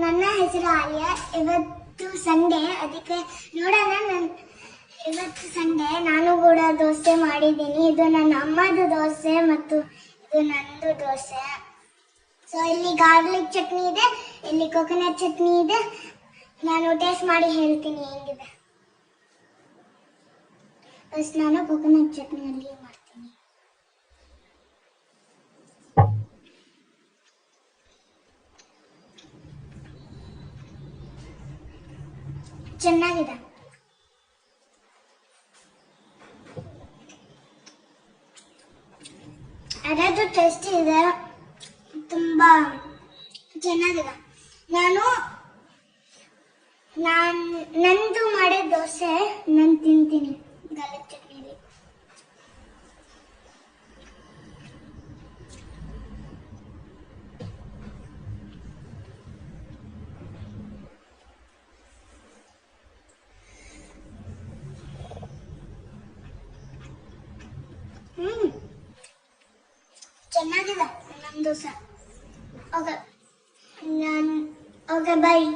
ನನ್ನ ಹೆಸರು ಆಲಿಯಾ. ಇವತ್ತು ಸಂಡೇ, ಅದಕ್ಕೆ ನೋಡೋಣ. ಇವತ್ತು ಸಂಡೇ ನಾನು ಕೂಡ ದೋಸೆ ಮಾಡಿದ್ದೀನಿ. ಇದು ನನ್ನ ಅಮ್ಮದು ದೋಸೆ ಮತ್ತು ಇದು ನಂದು ದೋಸೆ. ಸೊ ಇಲ್ಲಿ ಗಾರ್ಲಿಕ್ ಚಟ್ನಿ ಇದೆ, ಇಲ್ಲಿ ಕೊಕೊನಟ್ ಚಟ್ನಿ ಇದೆ. ನಾನು ಟೇಸ್ಟ್ ಮಾಡಿ ಹೇಳ್ತೀನಿ ಹೇಗಿದೆ. ಫಸ್ಟ್ ನಾನು ಕೊಕೊನಟ್ ಚಟ್ನಿಯಲ್ಲಿ ಮಾಡ್ತೀನಿ. ಚೆನ್ನಾಗಿದೆ. ಅದರದ್ದು ಟೇಸ್ಟ್ ಇದೆ, ತುಂಬಾ ಚೆನ್ನಾಗಿದೆ. ನಂದು ಮಾಡಿದ ದೋಸೆ ನಾನು ತಿಂತೀನಿ ಗಾರ್ಲಿಕ್ ಚಟ್ನಿಲಿ. ಚೆನ್ನಾಗಿದೆ ನಮ್ಮ ದೋಸೆ. ಓಕೆ, ಬಾಯ್.